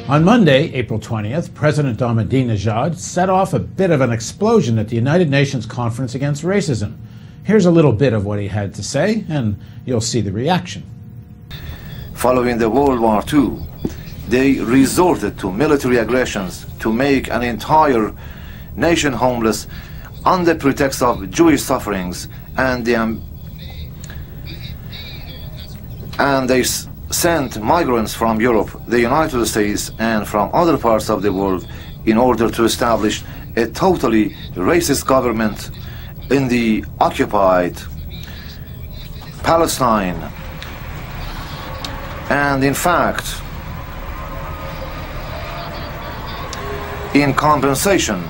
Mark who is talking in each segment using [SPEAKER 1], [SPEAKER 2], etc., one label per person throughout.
[SPEAKER 1] On Monday, April 20th, President Ahmadinejad set off a bit of an explosion at the United Nations Conference Against Racism. Here's a little bit of what he had to say, and you'll see the reaction.
[SPEAKER 2] Following the World War II, they resorted to military aggressions to make an entire nation homeless under pretext of Jewish sufferings, and they sent migrants from Europe, the United States, and from other parts of the world in order to establish a totally racist government in the occupied Palestine. And in fact, in compensation,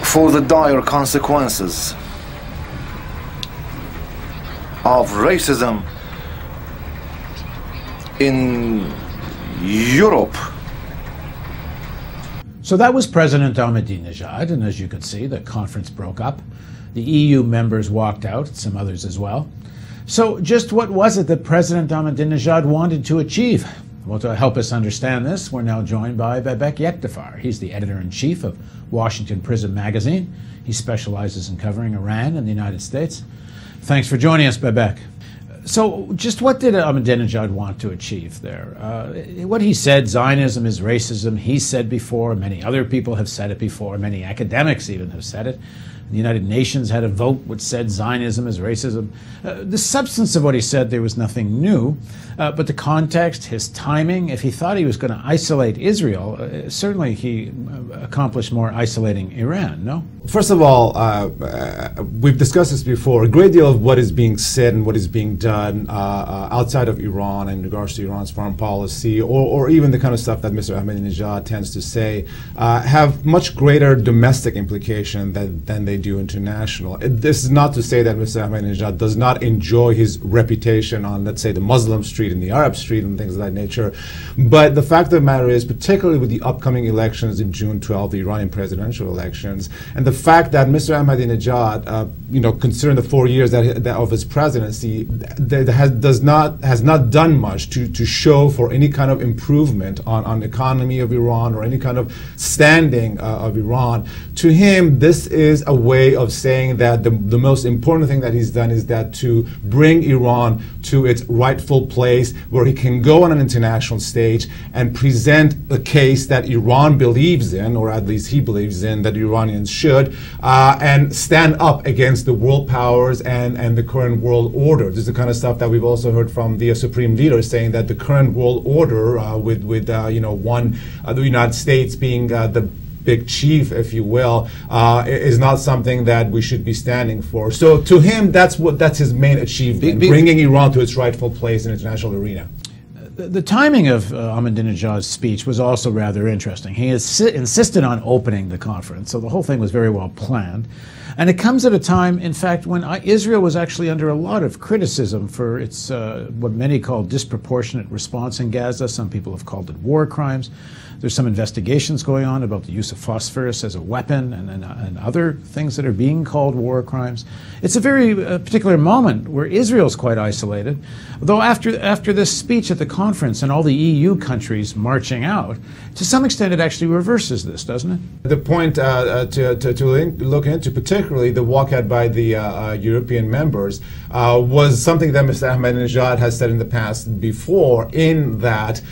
[SPEAKER 2] for the dire consequences of racism in Europe.
[SPEAKER 1] So that was President Ahmadinejad, and as you could see, the conference broke up. The EU members walked out, some others as well. So just what was it that President Ahmadinejad wanted to achieve? Well, to help us understand this, we're now joined by Babek Yektafar. He's the editor-in-chief of Washington Prism magazine. He specializes in covering Iran and the United States. Thanks for joining us, Babek. So just what did Ahmadinejad want to achieve there? What he said, Zionism is racism, he said before, many other people have said it before, many academics even have said it. The United Nations had a vote which said Zionism is racism. The substance of what he said, there was nothing new, but the context, his timing, if he thought he was going to isolate Israel, certainly he accomplished more isolating Iran, no?
[SPEAKER 3] First of all, we've discussed this before. A great deal of what is being said and what is being done outside of Iran in regards to Iran's foreign policy, or even the kind of stuff that Mr. Ahmadinejad tends to say, have much greater domestic implication than they do international. This is not to say that Mr. Ahmadinejad does not enjoy his reputation on, let's say, the Muslim street and the Arab street and things of that nature. But the fact of the matter is, particularly with the upcoming elections in June 12, the Iranian presidential elections, and the fact that Mr. Ahmadinejad, considering the 4 years of his presidency, has not done much to show for any kind of improvement on the economy of Iran or any kind of standing of Iran. To him, this is a way of saying that the most important thing that he's done is that to bring Iran to its rightful place where he can go on an international stage and present a case that Iran believes in, or at least he believes in, that Iranians should, and stand up against the world powers and the current world order. This is the kind of stuff that we've also heard from the supreme leader, saying that the current world order, the United States being the big chief, if you will, is not something that we should be standing for. So to him, that's his main achievement, bringing Iran to its rightful place in the international arena.
[SPEAKER 1] The timing of Ahmadinejad's speech was also rather interesting. He insisted on opening the conference, so the whole thing was very well planned. And it comes at a time, in fact, when Israel was actually under a lot of criticism for its, what many call disproportionate response in Gaza. Some people have called it war crimes. There's some investigations going on about the use of phosphorus as a weapon and other things that are being called war crimes. It's a very particular moment where Israel's quite isolated. Though after this speech at the conference and all the EU countries marching out, to some extent it actually reverses this, doesn't it?
[SPEAKER 3] The point to look into, particularly the walkout by the European members, was something that Mr. Ahmadinejad has said in the past before, in that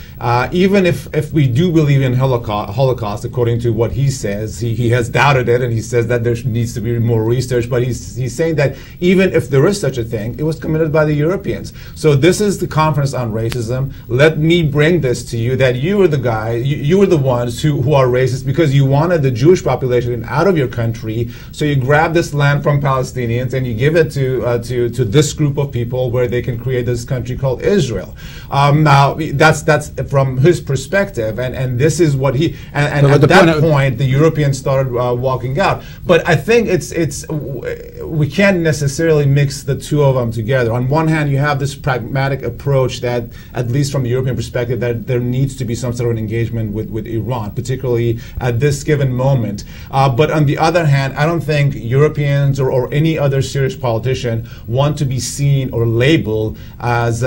[SPEAKER 3] even if we do believe in Holocaust, according to what he says, he has doubted it, and he says that there needs to be more research, but he's saying that even if there is such a thing, it was committed by the Europeans. So this is the conference on racism. Let me bring this to you, that you were the guy, you were the ones who are racist because you wanted the Jewish population out of your country, so you grab this land from Palestinians and you give it to this group of people where they can create this country called Israel. Now, that's from his perspective, and this this is what he, and at that point, the Europeans started walking out. But I think we can't necessarily mix the two of them together. On one hand, you have this pragmatic approach that, at least from the European perspective, that there needs to be some sort of an engagement with Iran, particularly at this given moment. But on the other hand, I don't think Europeans or any other serious politician want to be seen or labeled as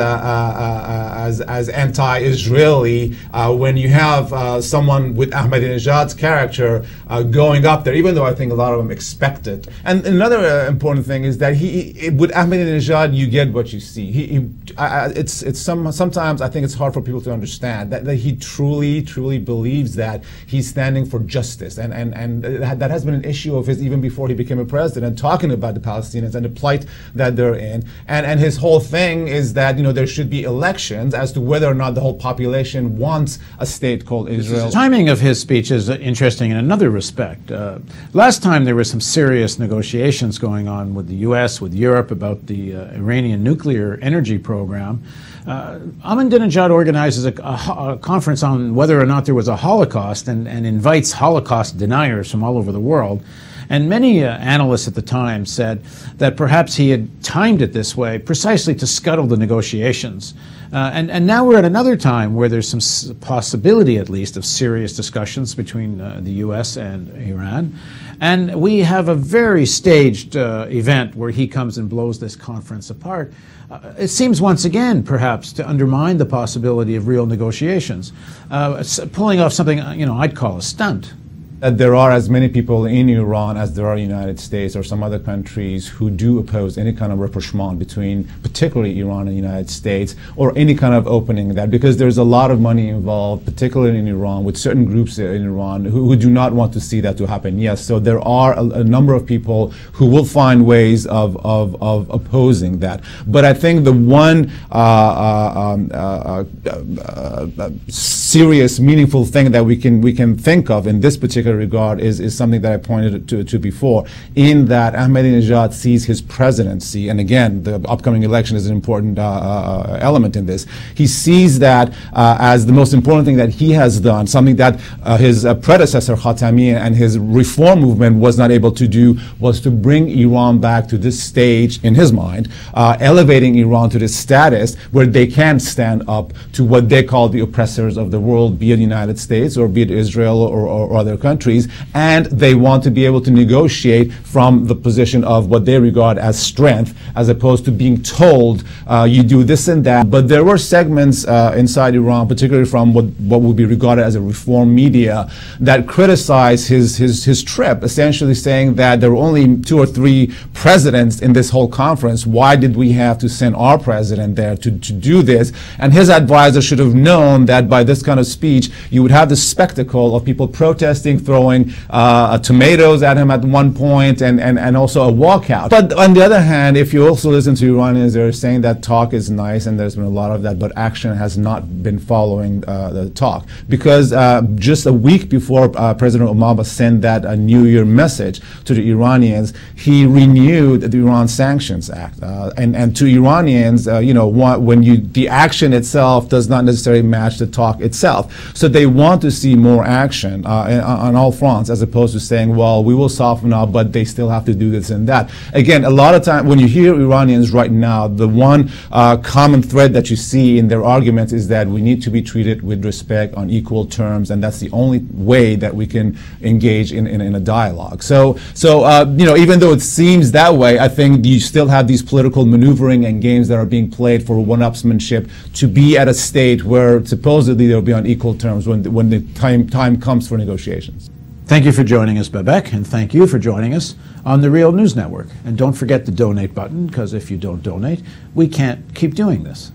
[SPEAKER 3] anti-Israeli when you have someone with Ahmadinejad's character going up there, even though I think a lot of them expect it. And another important thing is that with Ahmadinejad, you get what you see. Sometimes I think it's hard for people to understand that he truly believes that he's standing for justice, and that has been an issue of his even before he became a president, talking about the Palestinians and the plight that they're in. And his whole thing is that there should be elections as to whether or not the whole population wants a state called Israel.
[SPEAKER 1] The timing of his speech is interesting in another respect. Last time there were some serious negotiations going on with the U.S., with Europe, about the Iranian nuclear energy program. Ahmadinejad organizes a conference on whether or not there was a Holocaust and invites Holocaust deniers from all over the world. And many analysts at the time said that perhaps he had timed it this way precisely to scuttle the negotiations. And now we're at another time where there's some possibility, at least, of serious discussions between the U.S. and Iran. And we have a very staged event where he comes and blows this conference apart. It seems once again, perhaps, to undermine the possibility of real negotiations, pulling off something I'd call a stunt.
[SPEAKER 3] That there are as many people in Iran as there are in the United States or some other countries who do oppose any kind of rapprochement between particularly Iran and the United States, or any kind of opening that, because there's a lot of money involved, particularly in Iran, with certain groups in Iran who do not want to see that to happen. Yes, so there are a number of people who will find ways of opposing that. But I think the one serious, meaningful thing that we can think of in this particular regard is something that I pointed to before, in that Ahmadinejad sees his presidency, and again, the upcoming election is an important element in this. He sees that as the most important thing that he has done, something that his predecessor Khatami and his reform movement was not able to do, was to bring Iran back to this stage, in his mind, elevating Iran to this status where they can stand up to what they call the oppressors of the world, be it the United States or be it Israel or other countries, and they want to be able to negotiate from the position of what they regard as strength, as opposed to being told you do this and that. But there were segments inside Iran, particularly from what would be regarded as a reform media, that criticized his trip, essentially saying that there were only 2 or 3 presidents in this whole conference. Why did we have to send our president there to do this? And his advisor should have known that by this kind of speech, you would have the spectacle of people protesting, throwing tomatoes at him at one point, and also a walkout. But on the other hand, if you also listen to Iranians, they're saying that talk is nice, and there's been a lot of that, but action has not been following the talk. Because just a week before President Obama sent that New Year message to the Iranians, he renewed the Iran Sanctions Act. And to Iranians, the action itself does not necessarily match the talk itself. So they want to see more action on all fronts, as opposed to saying, well, we will soften up, but they still have to do this and that. Again, a lot of time when you hear Iranians right now, the one common thread that you see in their arguments is that we need to be treated with respect on equal terms, and that's the only way that we can engage in a dialogue. So even though it seems that way, I think you still have these political maneuvering and games that are being played for one-upsmanship to be at a state where supposedly they'll be on equal terms when the time comes for negotiations.
[SPEAKER 1] Thank you for joining us, Babek, and thank you for joining us on the Real News Network. And don't forget the donate button, because if you don't donate, we can't keep doing this.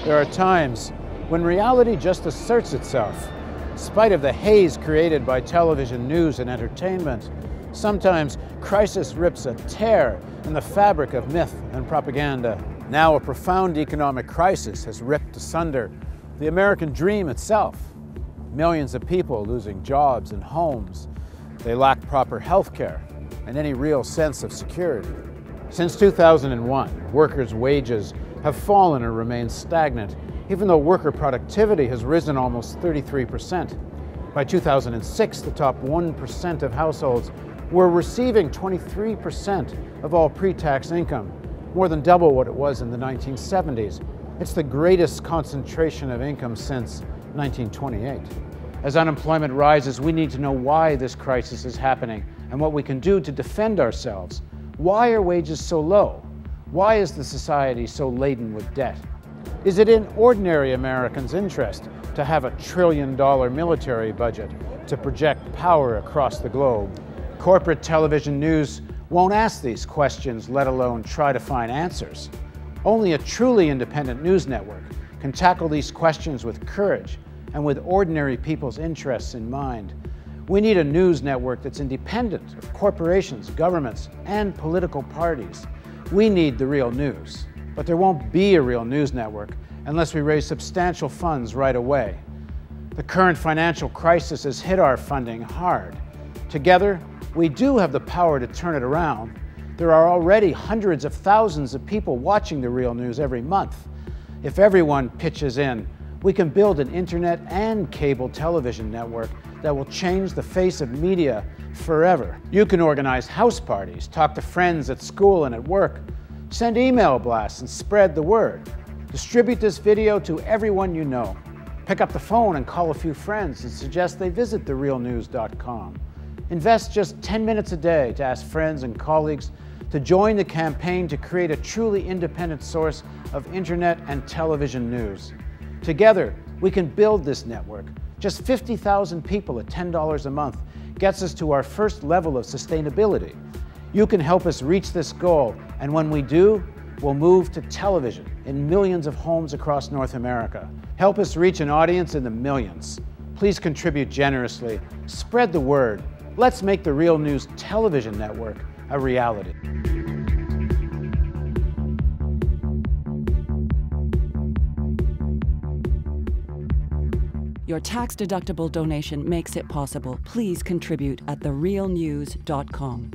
[SPEAKER 1] There are times when reality just asserts itself, in spite of the haze created by television news and entertainment. Sometimes crisis rips a tear in the fabric of myth and propaganda. Now a profound economic crisis has ripped asunder the American dream itself. Millions of people losing jobs and homes. They lack proper health care and any real sense of security. Since 2001, workers' wages have fallen or remained stagnant, even though worker productivity has risen almost 33%. By 2006, the top 1% of households were receiving 23% of all pre-tax income, more than double what it was in the 1970s. It's the greatest concentration of income since 1928. As unemployment rises, we need to know why this crisis is happening and what we can do to defend ourselves. Why are wages so low? Why is the society so laden with debt? Is it in ordinary Americans' interest to have $1 trillion military budget to project power across the globe? Corporate television news won't ask these questions, let alone try to find answers. Only a truly independent news network can tackle these questions with courage and with ordinary people's interests in mind. We need a news network that's independent of corporations, governments, and political parties. We need the real news. But there won't be a real news network unless we raise substantial funds right away. The current financial crisis has hit our funding hard. Together, we do have the power to turn it around. There are already hundreds of thousands of people watching the real news every month. If everyone pitches in, we can build an internet and cable television network that will change the face of media forever. You can organize house parties, talk to friends at school and at work, send email blasts and spread the word. Distribute this video to everyone you know. Pick up the phone and call a few friends and suggest they visit therealnews.com. Invest just 10 minutes a day to ask friends and colleagues to join the campaign to create a truly independent source of internet and television news. Together, we can build this network. Just 50,000 people at $10 a month gets us to our first level of sustainability. You can help us reach this goal, and when we do, we'll move to television in millions of homes across North America. Help us reach an audience in the millions. Please contribute generously. Spread the word. Let's make the Real News television network a reality.
[SPEAKER 4] Your tax-deductible donation makes it possible. Please contribute at therealnews.com.